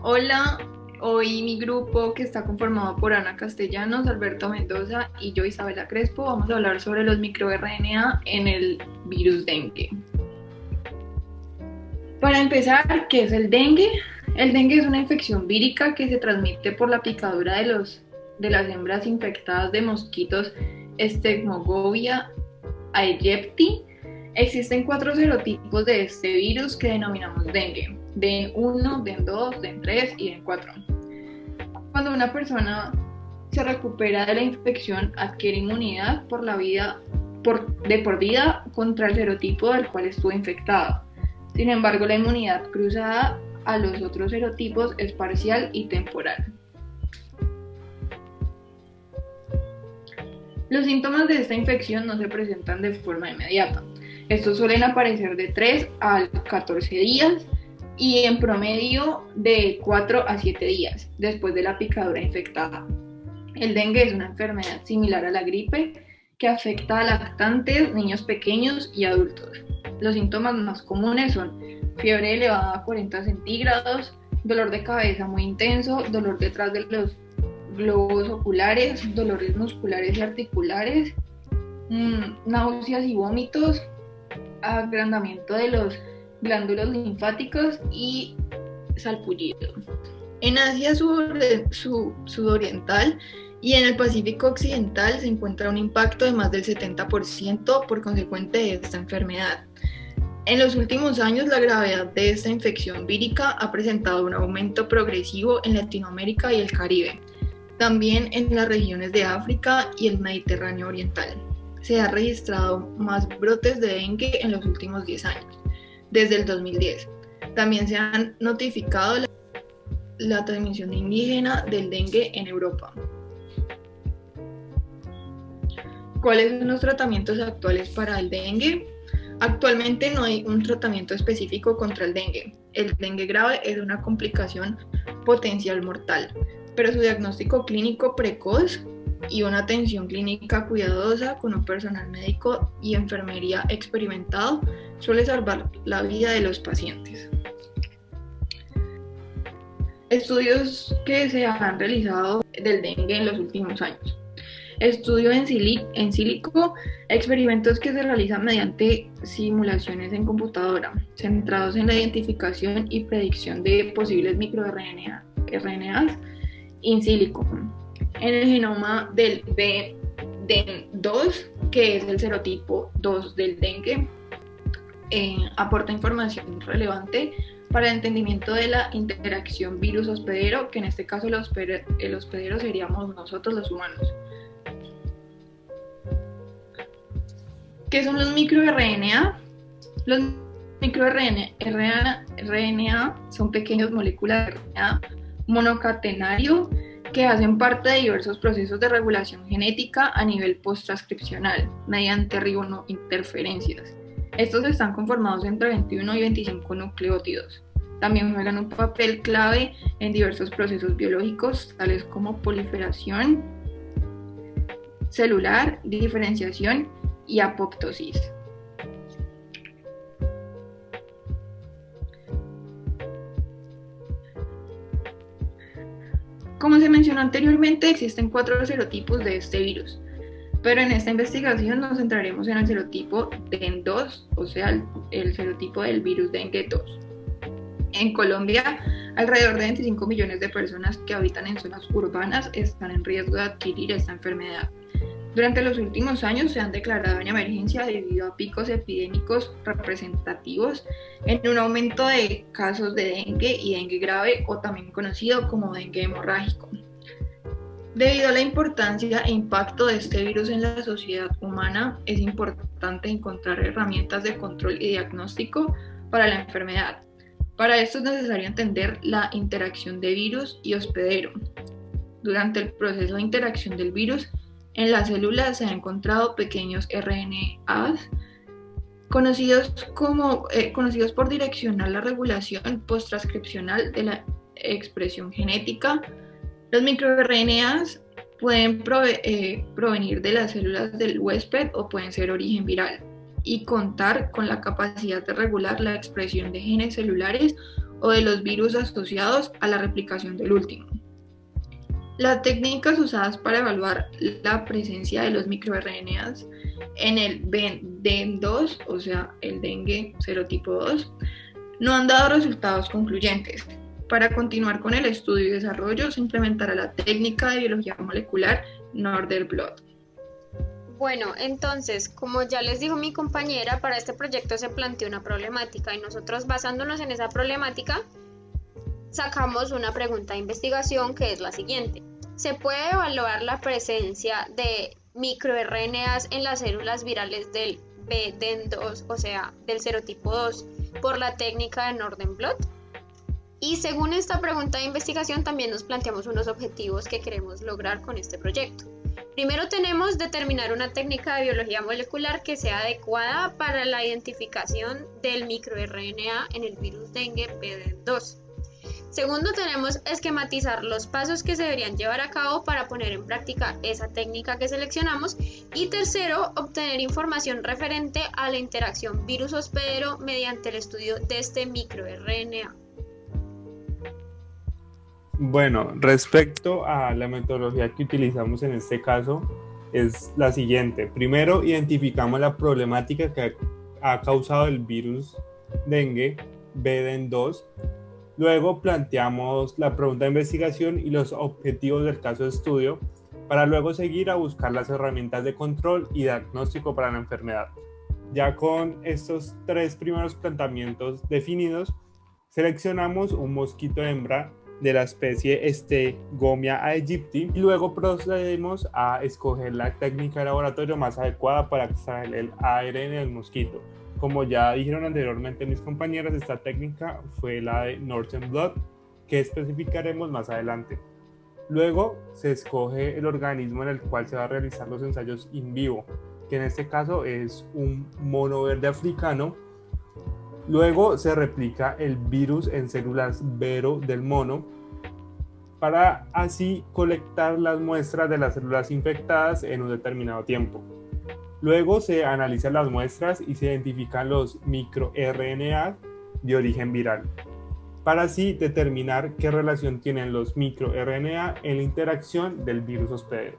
Hola, hoy mi grupo que está conformado por Ana Castellanos, Alberto Mendoza y yo, Isabela Crespo, vamos a hablar sobre los microRNA en el virus dengue. Para empezar, ¿qué es el dengue? El dengue es una infección vírica que se transmite por la picadura de las hembras infectadas de mosquitos Stegmogovia aegypti. Existen 4 serotipos de este virus que denominamos dengue: DEN1, DEN2, DEN3 y DEN4. Cuando una persona se recupera de la infección, adquiere inmunidad de por vida contra el serotipo del cual estuvo infectado. Sin embargo, la inmunidad cruzada a los otros serotipos es parcial y temporal. Los síntomas de esta infección no se presentan de forma inmediata. Estos suelen aparecer de 3 a 14 días y en promedio de 4 a 7 días después de la picadura infectada. El dengue es una enfermedad similar a la gripe que afecta a lactantes, niños pequeños y adultos. Los síntomas más comunes son fiebre elevada a 40 centígrados, dolor de cabeza muy intenso, dolor detrás de los globos oculares, dolores musculares y articulares, náuseas y vómitos, agrandamiento de los glándulos linfáticos y salpullido. En Asia sudoriental y en el Pacífico occidental se encuentra un impacto de más del 70% por consecuente de esta enfermedad. En los últimos años, la gravedad de esta infección vírica ha presentado un aumento progresivo en Latinoamérica y el Caribe, también en las regiones de África y el Mediterráneo oriental. Se han registrado más brotes de dengue en los últimos 10 años, desde el 2010. También se han notificado la transmisión indígena del dengue en Europa. ¿Cuáles son los tratamientos actuales para el dengue? Actualmente no hay un tratamiento específico contra el dengue. El dengue grave es una complicación potencial mortal, pero su diagnóstico clínico precoz y una atención clínica cuidadosa con un personal médico y enfermería experimentado suele salvar la vida de los pacientes. Estudios que se han realizado del dengue en los últimos años. Estudio en sílico, experimentos que se realizan mediante simulaciones en computadora, centrados en la identificación y predicción de posibles microRNAs in silico. En el genoma del BDEN2, que es el serotipo 2 del dengue, aporta información relevante para el entendimiento de la interacción virus-hospedero, que en este caso el hospedero seríamos nosotros los humanos. ¿Qué son los microRNA? Los microRNA son pequeñas moléculas de RNA monocatenario que hacen parte de diversos procesos de regulación genética a nivel posttranscripcional mediante ribonointerferencias. Estos están conformados entre 21 y 25 nucleótidos. También juegan un papel clave en diversos procesos biológicos, tales como proliferación celular, diferenciación y apoptosis. Como se mencionó anteriormente, existen 4 serotipos de este virus, pero en esta investigación nos centraremos en el serotipo DEN2, o sea, el serotipo del virus dengue 2. En Colombia, alrededor de 25 millones de personas que habitan en zonas urbanas están en riesgo de adquirir esta enfermedad. Durante los últimos años se han declarado en emergencia debido a picos epidémicos representativos en un aumento de casos de dengue y dengue grave, o también conocido como dengue hemorrágico. Debido a la importancia e impacto de este virus en la sociedad humana, es importante encontrar herramientas de control y diagnóstico para la enfermedad. Para esto es necesario entender la interacción de virus y hospedero. Durante el proceso de interacción del virus, en las células se han encontrado pequeños RNAs conocidos por direccionar la regulación posttranscripcional de la expresión genética. Los microRNAs pueden provenir de las células del huésped o pueden ser origen viral y contar con la capacidad de regular la expresión de genes celulares o de los virus asociados a la replicación del último. Las técnicas usadas para evaluar la presencia de los microRNAs en el DEN2, o sea, el dengue serotipo 2, no han dado resultados concluyentes. Para continuar con el estudio y desarrollo, se implementará la técnica de biología molecular Northern-Blot. Bueno, entonces, como ya les dijo mi compañera, para este proyecto se planteó una problemática y nosotros, basándonos en esa problemática, sacamos una pregunta de investigación que es la siguiente. ¿Se puede evaluar la presencia de microRNAs en las células virales del BDEN2, o sea, del serotipo 2, por la técnica de Northern-Blot? Y según esta pregunta de investigación también nos planteamos unos objetivos que queremos lograr con este proyecto. Primero tenemos determinar una técnica de biología molecular que sea adecuada para la identificación del microRNA en el virus dengue BDEN2. Segundo, tenemos esquematizar los pasos que se deberían llevar a cabo para poner en práctica esa técnica que seleccionamos. Y tercero, obtener información referente a la interacción virus-hospedero mediante el estudio de este microRNA. Bueno, respecto a la metodología que utilizamos en este caso, es la siguiente. Primero, identificamos la problemática que ha causado el virus dengue BDEN2. Luego, planteamos la pregunta de investigación y los objetivos del caso de estudio, para luego seguir a buscar las herramientas de control y diagnóstico para la enfermedad. Ya con estos tres primeros planteamientos definidos, seleccionamos un mosquito hembra de la especie Stegomyia aegypti y luego procedemos a escoger la técnica de laboratorio más adecuada para extraer el ARN del mosquito. Como ya dijeron anteriormente mis compañeras, esta técnica fue la de Northern-Blot, que especificaremos más adelante. Luego se escoge el organismo en el cual se va a realizar los ensayos in vivo, que en este caso es un mono verde africano. Luego se replica el virus en células Vero del mono para así colectar las muestras de las células infectadas en un determinado tiempo. Luego se analizan las muestras y se identifican los microRNA de origen viral, para así determinar qué relación tienen los microRNA en la interacción del virus hospedero.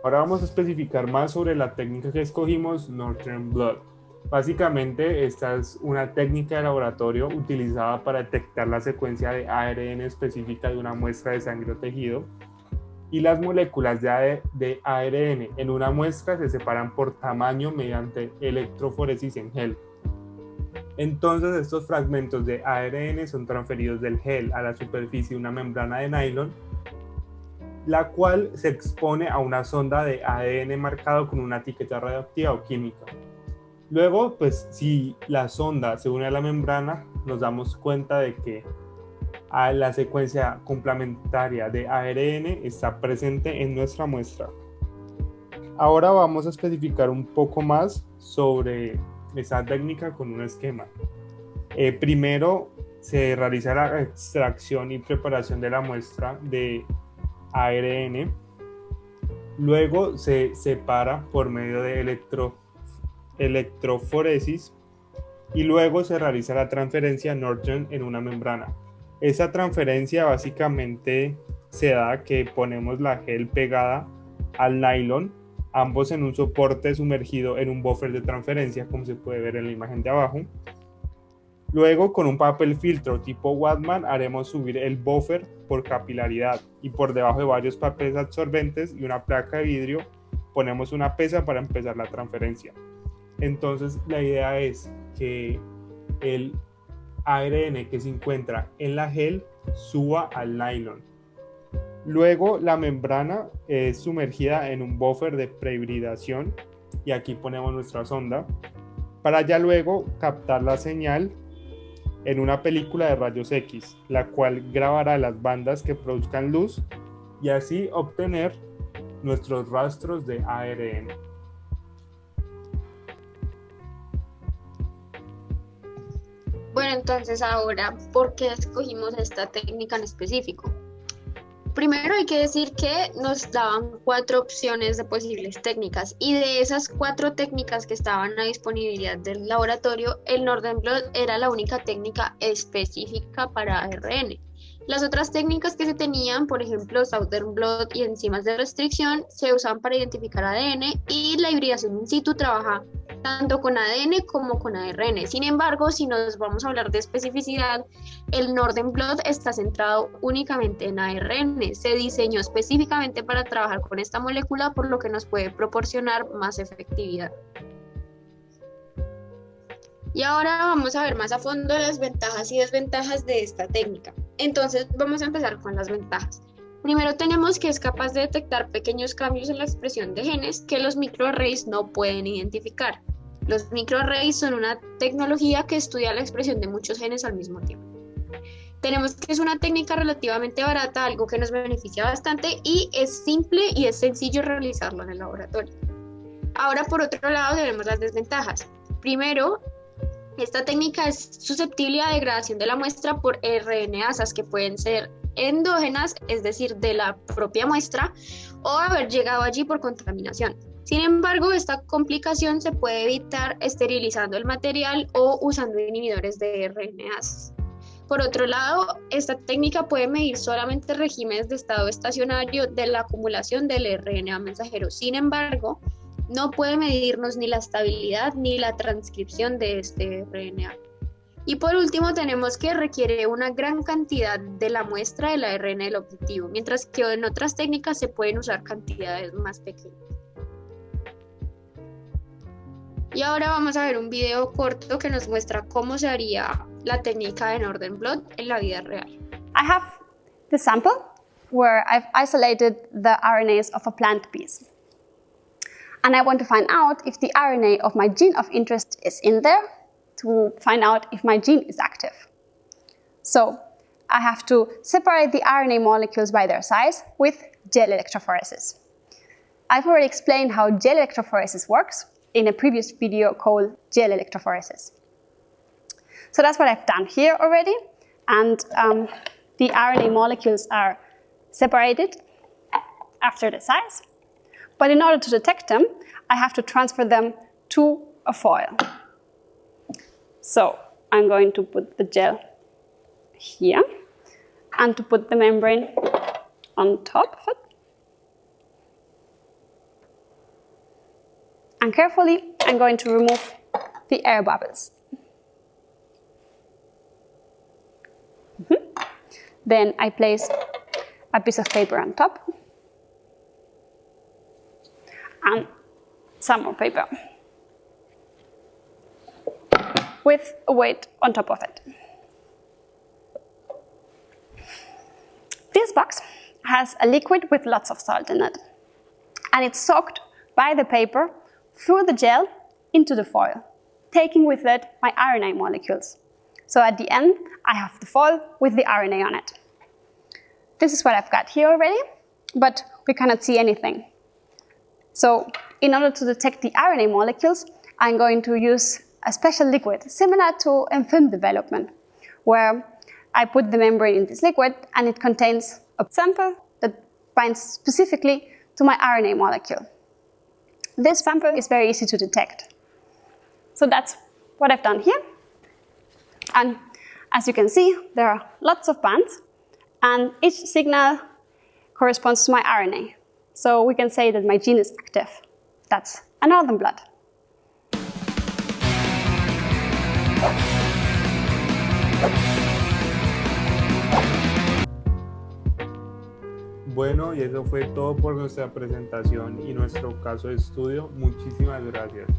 Ahora vamos a especificar más sobre la técnica que escogimos, Northern-Blot. Básicamente, esta es una técnica de laboratorio utilizada para detectar la secuencia de ARN específica de una muestra de sangre o tejido, y las moléculas de ARN en una muestra se separan por tamaño mediante electroforesis en gel. Entonces, estos fragmentos de ARN son transferidos del gel a la superficie de una membrana de nylon, la cual se expone a una sonda de ADN marcado con una etiqueta radioactiva o química. Luego, pues si la sonda se une a la membrana, nos damos cuenta de que la secuencia complementaria de ARN está presente en nuestra muestra. Ahora vamos a especificar un poco más sobre esa técnica con un esquema. Primero se realiza la extracción y preparación de la muestra de ARN. Luego se separa por medio de electroforesis y luego se realiza la transferencia Northern en una membrana. Esa transferencia básicamente se da que ponemos la gel pegada al nylon, ambos en un soporte sumergido en un buffer de transferencia, como se puede ver en la imagen de abajo. Luego, con un papel filtro tipo Whatman, haremos subir el buffer por capilaridad, y por debajo de varios papeles absorbentes y una placa de vidrio ponemos una pesa para empezar la transferencia. Entonces la idea es que el ARN que se encuentra en la gel suba al nylon. Luego la membrana es sumergida en un buffer de prehibridación y aquí ponemos nuestra sonda para ya luego captar la señal en una película de rayos X, la cual grabará las bandas que produzcan luz y así obtener nuestros rastros de ARN. Bueno, entonces ahora, ¿por qué escogimos esta técnica en específico? Primero hay que decir que nos daban 4 opciones de posibles técnicas y de esas 4 técnicas que estaban a disponibilidad del laboratorio, el Northern Blot era la única técnica específica para ARN. Las otras técnicas que se tenían, por ejemplo, Southern Blot y enzimas de restricción, se usaban para identificar ADN y la hibridación in situ trabaja tanto con ADN como con ARN. Sin embargo, si nos vamos a hablar de especificidad, el Northern Blot está centrado únicamente en ARN. Se diseñó específicamente para trabajar con esta molécula, por lo que nos puede proporcionar más efectividad. Y ahora vamos a ver más a fondo las ventajas y desventajas de esta técnica. Entonces vamos a empezar con las ventajas. Primero tenemos que es capaz de detectar pequeños cambios en la expresión de genes que los microarrays no pueden identificar. Los microarrays son una tecnología que estudia la expresión de muchos genes al mismo tiempo. Tenemos que es una técnica relativamente barata, algo que nos beneficia bastante y es simple y es sencillo realizarlo en el laboratorio. Ahora por otro lado tenemos las desventajas. Primero, esta técnica es susceptible a degradación de la muestra por RNasas que pueden ser endógenas, es decir, de la propia muestra, o haber llegado allí por contaminación. Sin embargo, esta complicación se puede evitar esterilizando el material o usando inhibidores de RNasas. Por otro lado, esta técnica puede medir solamente regímenes de estado estacionario de la acumulación del RNA mensajero. Sin embargo, no puede medirnos ni la estabilidad ni la transcripción de este RNA. Y por último tenemos que requiere una gran cantidad de la muestra del ARN del objetivo, mientras que en otras técnicas se pueden usar cantidades más pequeñas. Y ahora vamos a ver un video corto que nos muestra cómo se haría la técnica de Northern Blot en la vida real. I have the sample where I've isolated the RNAs of a plant piece. And I want to find out if the RNA of my gene of interest is in there to find out if my gene is active. So I have to separate the RNA molecules by their size with gel electrophoresis. I've already explained how gel electrophoresis works in a previous video called gel electrophoresis. So that's what I've done here already. And the RNA molecules are separated after the size. But in order to detect them, I have to transfer them to a foil. So I'm going to put the gel here and to put the membrane on top of it. And carefully, I'm going to remove the air bubbles. Then I place a piece of paper on top and some more paper with a weight on top of it. This box has a liquid with lots of salt in it, and it's soaked by the paper through the gel into the foil, taking with it my RNA molecules. So at the end, I have the foil with the RNA on it. This is what I've got here already, but we cannot see anything. So in order to detect the RNA molecules, I'm going to use a special liquid, similar to in film development, where I put the membrane in this liquid and it contains a sample that binds specifically to my RNA molecule. This sample is very easy to detect. So that's what I've done here. And as you can see, there are lots of bands, and each signal corresponds to my RNA. So we can say that my gene is active. That's a Northern Blot. Bueno, y eso fue todo por nuestra presentación y nuestro caso de estudio. Muchísimas gracias.